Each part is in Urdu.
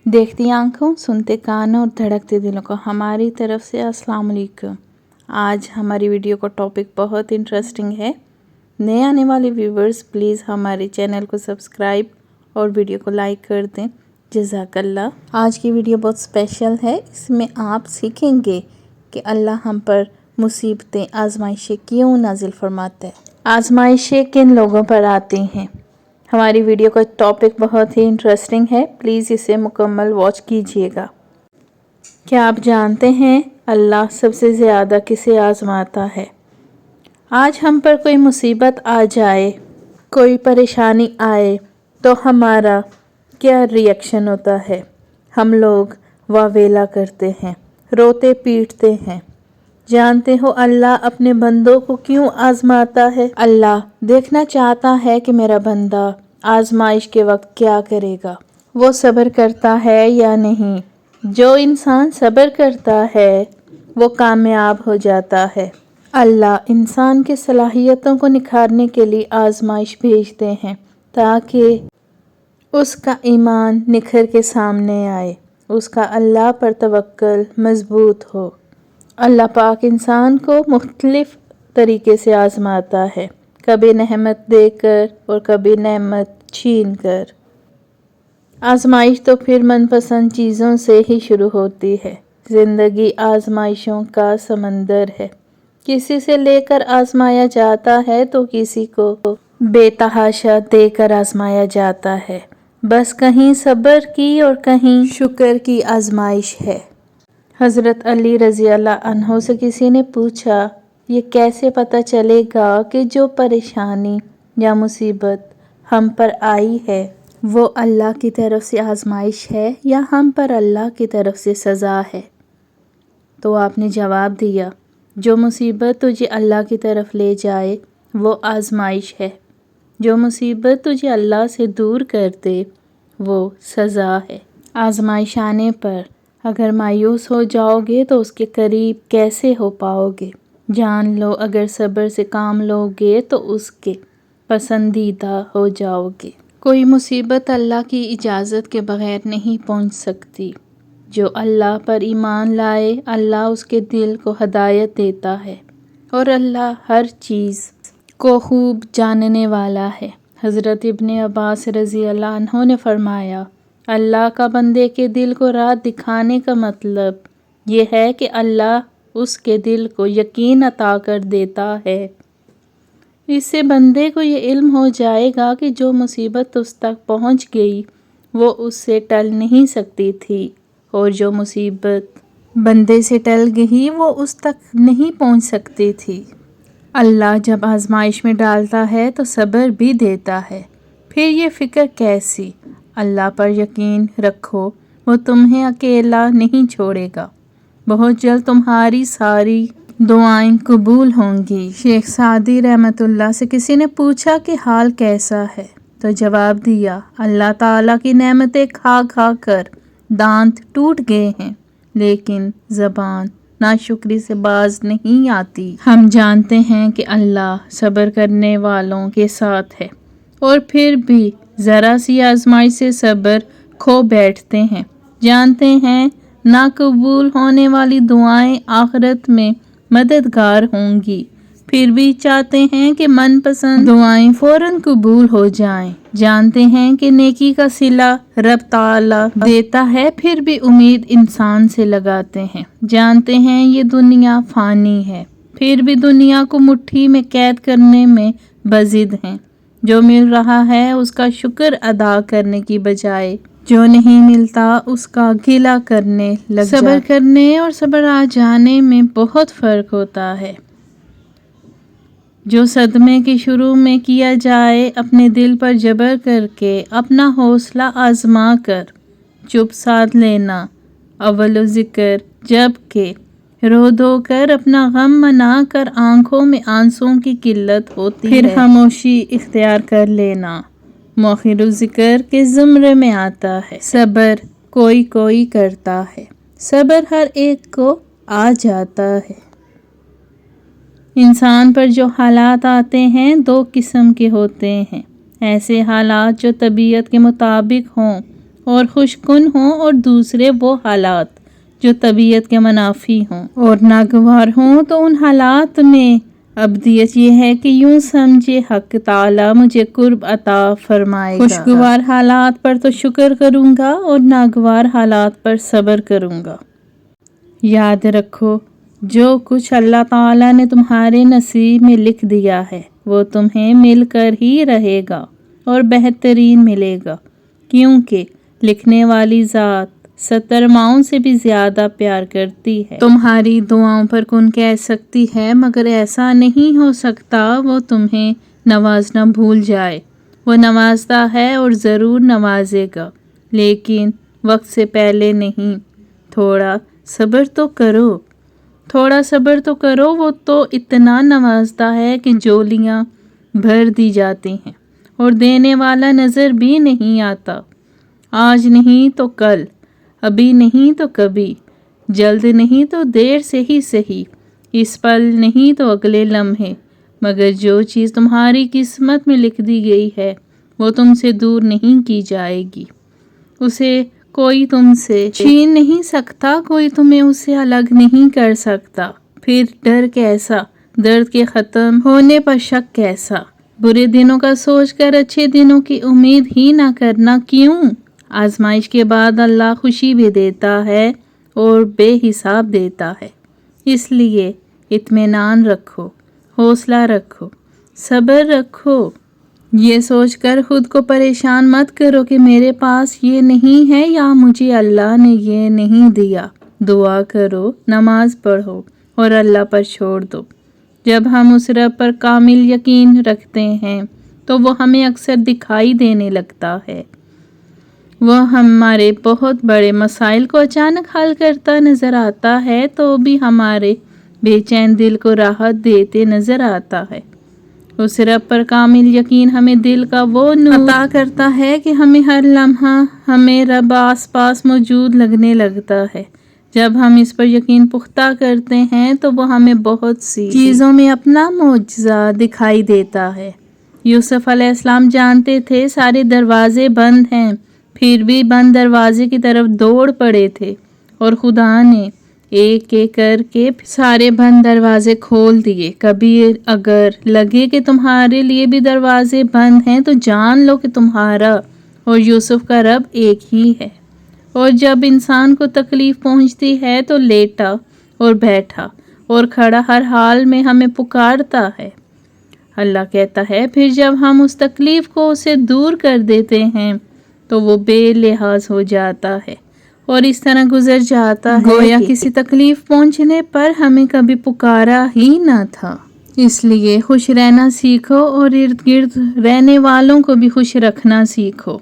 دیکھتی آنکھوں، سنتے کانوں اور دھڑکتے دلوں کو ہماری طرف سے السلام علیکم۔ آج ہماری ویڈیو کا ٹاپک بہت انٹرسٹنگ ہے۔ نئے آنے والے ویورز پلیز ہمارے چینل کو سبسکرائب اور ویڈیو کو لائک کر دیں۔ جزاک اللہ۔ آج کی ویڈیو بہت اسپیشل ہے۔ اس میں آپ سیکھیں گے کہ اللہ ہم پر مصیبتیں، آزمائشیں کیوں نازل فرماتا ہے۔ آزمائشیں کن لوگوں پر آتی ہیں؟ ہماری ویڈیو کا ٹاپک بہت ہی انٹرسٹنگ ہے، پلیز اسے مکمل واچ کیجیے گا۔ کیا آپ جانتے ہیں اللہ سب سے زیادہ کسے آزماتا ہے؟ آج ہم پر کوئی مصیبت آ جائے، کوئی پریشانی آئے تو ہمارا کیا ری ایکشن ہوتا ہے؟ ہم لوگ واویلا کرتے ہیں، روتے پیٹتے ہیں۔ جانتے ہو اللہ اپنے بندوں کو کیوں آزماتا ہے؟ اللہ دیکھنا چاہتا ہے کہ میرا بندہ آزمائش کے وقت کیا کرے گا، وہ صبر کرتا ہے یا نہیں۔ جو انسان صبر کرتا ہے وہ کامیاب ہو جاتا ہے۔ اللہ انسان کی صلاحیتوں کو نکھارنے کے لیے آزمائش بھیجتے ہیں تاکہ اس کا ایمان نکھر کے سامنے آئے، اس کا اللہ پر توکل مضبوط ہو۔ اللہ پاک انسان کو مختلف طریقے سے آزماتا ہے، کبھی نعمت دے کر اور کبھی نعمت چھین کر۔ آزمائش تو پھر من پسند چیزوں سے ہی شروع ہوتی ہے۔ زندگی آزمائشوں کا سمندر ہے۔ کسی سے لے کر آزمایا جاتا ہے تو کسی کو بے تحاشا دے کر آزمایا جاتا ہے۔ بس کہیں صبر کی اور کہیں شکر کی آزمائش ہے۔ حضرت علی رضی اللہ عنہ سے کسی نے پوچھا، یہ کیسے پتہ چلے گا کہ جو پریشانی یا مصیبت ہم پر آئی ہے وہ اللہ کی طرف سے آزمائش ہے یا ہم پر اللہ کی طرف سے سزا ہے؟ تو آپ نے جواب دیا، جو مصیبت تجھے اللہ کی طرف لے جائے وہ آزمائش ہے، جو مصیبت تجھے اللہ سے دور کر دے وہ سزا ہے۔ آزمائش آنے پر اگر مایوس ہو جاؤ گے تو اس کے قریب کیسے ہو پاؤ گے؟ جان لو اگر صبر سے کام لو گے تو اس کے پسندیدہ ہو جاؤ گے۔ کوئی مصیبت اللہ کی اجازت کے بغیر نہیں پہنچ سکتی۔ جو اللہ پر ایمان لائے اللہ اس کے دل کو ہدایت دیتا ہے اور اللہ ہر چیز کو خوب جاننے والا ہے۔ حضرت ابن عباس رضی اللہ عنہ نے فرمایا، اللہ کا بندے کے دل کو راہ دکھانے کا مطلب یہ ہے کہ اللہ اس کے دل کو یقین عطا کر دیتا ہے۔ اس سے بندے کو یہ علم ہو جائے گا کہ جو مصیبت اس تک پہنچ گئی وہ اس سے ٹل نہیں سکتی تھی، اور جو مصیبت بندے سے ٹل گئی وہ اس تک نہیں پہنچ سکتی تھی۔ اللہ جب آزمائش میں ڈالتا ہے تو صبر بھی دیتا ہے۔ پھر یہ فکر کیسی؟ اللہ پر یقین رکھو، وہ تمہیں اکیلا نہیں چھوڑے گا، بہت جلد تمہاری ساری دعائیں قبول ہوں گی۔ شیخ سعدی رحمۃ اللہ سے کسی نے پوچھا کہ حال کیسا ہے؟ تو جواب دیا، اللہ تعالیٰ کی نعمتیں کھا کھا کر دانت ٹوٹ گئے ہیں، لیکن زبان ناشکری سے باز نہیں آتی۔ ہم جانتے ہیں کہ اللہ صبر کرنے والوں کے ساتھ ہے، اور پھر بھی ذرا سی آزمائش سے صبر کھو بیٹھتے ہیں۔ جانتے ہیں نہ قبول ہونے والی دعائیں آخرت میں مددگار ہوں گی، پھر بھی چاہتے ہیں کہ من پسند دعائیں فوراً قبول ہو جائیں۔ جانتے ہیں کہ نیکی کا صلہ رب تعالیٰ دیتا ہے، پھر بھی امید انسان سے لگاتے ہیں۔ جانتے ہیں یہ دنیا فانی ہے، پھر بھی دنیا کو مٹھی میں قید کرنے میں بضد ہیں۔ جو مل رہا ہے اس کا شکر ادا کرنے کی بجائے جو نہیں ملتا اس کا گلہ کرنے لگ جاتے۔ صبر کرنے اور صبر آ جانے میں بہت فرق ہوتا ہے۔ جو صدمے کی شروع میں کیا جائے اپنے دل پر جبر کر کے، اپنا حوصلہ آزما کر چپ سادھ لینا اول ذکر، جبکہ رو دھو کر اپنا غم منا کر آنکھوں میں آنسوں کی قلت ہوتی ہے، پھر خاموشی اختیار کر لینا مؤخر ذکر کے زمرے میں آتا ہے۔ صبر کوئی کوئی کرتا ہے، صبر ہر ایک کو آ جاتا ہے۔ انسان پر جو حالات آتے ہیں دو قسم کے ہوتے ہیں، ایسے حالات جو طبیعت کے مطابق ہوں اور خوش کن ہوں، اور دوسرے وہ حالات جو طبیعت کے منافی ہوں اور ناگوار ہوں۔ تو ان حالات میں ابدیت یہ ہے کہ یوں سمجھے حق تعالی مجھے قرب عطا فرمائے گا۔ خوشگوار حالات پر تو شکر کروں گا اور ناگوار حالات پر صبر کروں گا۔ یاد رکھو، جو کچھ اللہ تعالی نے تمہارے نصیب میں لکھ دیا ہے وہ تمہیں مل کر ہی رہے گا اور بہترین ملے گا، کیونکہ لکھنے والی ذات 70 ماؤں سے بھی زیادہ پیار کرتی ہے۔ تمہاری دعاؤں پر کن کہہ سکتی ہے، مگر ایسا نہیں ہو سکتا وہ تمہیں نوازنا بھول جائے۔ وہ نوازتا ہے اور ضرور نوازے گا، لیکن وقت سے پہلے نہیں۔ تھوڑا صبر تو کرو، تھوڑا صبر تو کرو۔ وہ تو اتنا نوازتا ہے کہ جولیاں بھر دی جاتی ہیں اور دینے والا نظر بھی نہیں آتا۔ آج نہیں تو کل، ابھی نہیں تو کبھی، جلد نہیں تو دیر سے ہی صحیح، اس پل نہیں تو اگلے لمحے، مگر جو چیز تمہاری قسمت میں لکھ دی گئی ہے وہ تم سے دور نہیں کی جائے گی۔ اسے کوئی تم سے چھین نہیں سکتا، کوئی تمہیں اسے الگ نہیں کر سکتا۔ پھر ڈر کیسا، درد کے ختم ہونے پر شک کیسا، برے دنوں کا سوچ کر اچھے دنوں کی امید ہی نہ کرنا۔ کیوں؟ آزمائش کے بعد اللہ خوشی بھی دیتا ہے اور بے حساب دیتا ہے، اس لیے اطمینان رکھو، حوصلہ رکھو، صبر رکھو۔ یہ سوچ کر خود کو پریشان مت کرو کہ میرے پاس یہ نہیں ہے یا مجھے اللہ نے یہ نہیں دیا۔ دعا کرو، نماز پڑھو اور اللہ پر چھوڑ دو۔ جب ہم اس رب پر کامل یقین رکھتے ہیں تو وہ ہمیں اکثر دکھائی دینے لگتا ہے۔ وہ ہمارے بہت بڑے مسائل کو اچانک حل کرتا نظر آتا ہے تو بھی ہمارے بے چین دل کو راحت دیتے نظر آتا ہے۔ اس رب پر کامل یقین ہمیں دل کا وہ نور عطا کرتا ہے کہ ہمیں ہر لمحہ ہمیں رب آس پاس موجود لگنے لگتا ہے۔ جب ہم اس پر یقین پختہ کرتے ہیں تو وہ ہمیں بہت سی چیزوں میں اپنا معجزہ دکھائی دیتا ہے۔ یوسف علیہ السلام جانتے تھے سارے دروازے بند ہیں، پھر بھی بند دروازے کی طرف دوڑ پڑے تھے اور خدا نے ایک ایک کر کے سارے بند دروازے کھول دیے۔ کبھی اگر لگے کہ تمہارے لیے بھی دروازے بند ہیں تو جان لو کہ تمہارا اور یوسف کا رب ایک ہی ہے۔ اور جب انسان کو تکلیف پہنچتی ہے تو لیٹا اور بیٹھا اور کھڑا ہر حال میں ہمیں پکارتا ہے۔ اللہ کہتا ہے پھر جب ہم اس تکلیف کو اسے دور کر دیتے ہیں تو وہ بے لحاظ ہو جاتا ہے اور اس طرح گزر جاتا ہے گویا کسی تکلیف پہنچنے پر ہمیں کبھی پکارا ہی نہ تھا۔ اس لیے خوش رہنا سیکھو اور ارد گرد رہنے والوں کو بھی خوش رکھنا سیکھو۔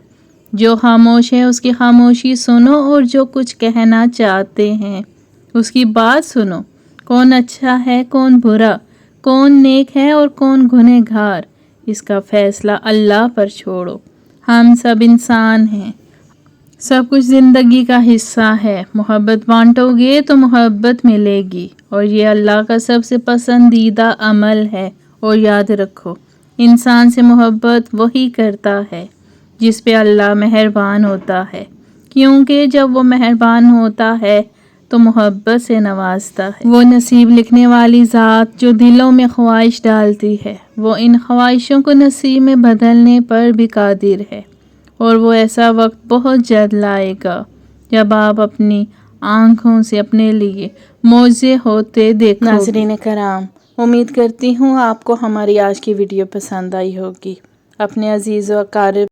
جو خاموش ہے اس کی خاموشی سنو اور جو کچھ کہنا چاہتے ہیں اس کی بات سنو۔ کون اچھا ہے، کون برا، کون نیک ہے اور کون گنہگار، اس کا فیصلہ اللہ پر چھوڑو۔ ہم سب انسان ہیں، سب کچھ زندگی کا حصہ ہے۔ محبت بانٹو گے تو محبت ملے گی اور یہ اللہ کا سب سے پسندیدہ عمل ہے۔ اور یاد رکھو، انسان سے محبت وہی کرتا ہے جس پہ اللہ مہربان ہوتا ہے، کیونکہ جب وہ مہربان ہوتا ہے تو محبت سے نوازتا ہے۔ وہ نصیب لکھنے والی ذات جو دلوں میں خواہش ڈالتی ہے وہ ان خواہشوں کو نصیب میں بدلنے پر بھی قادر ہے، اور وہ ایسا وقت بہت جلد لائے گا جب آپ اپنی آنکھوں سے اپنے لیے معجزے ہوتے دیکھو گے۔ ناظرین کرام، امید کرتی ہوں آپ کو ہماری آج کی ویڈیو پسند آئی ہوگی۔ اپنے عزیز و اقارب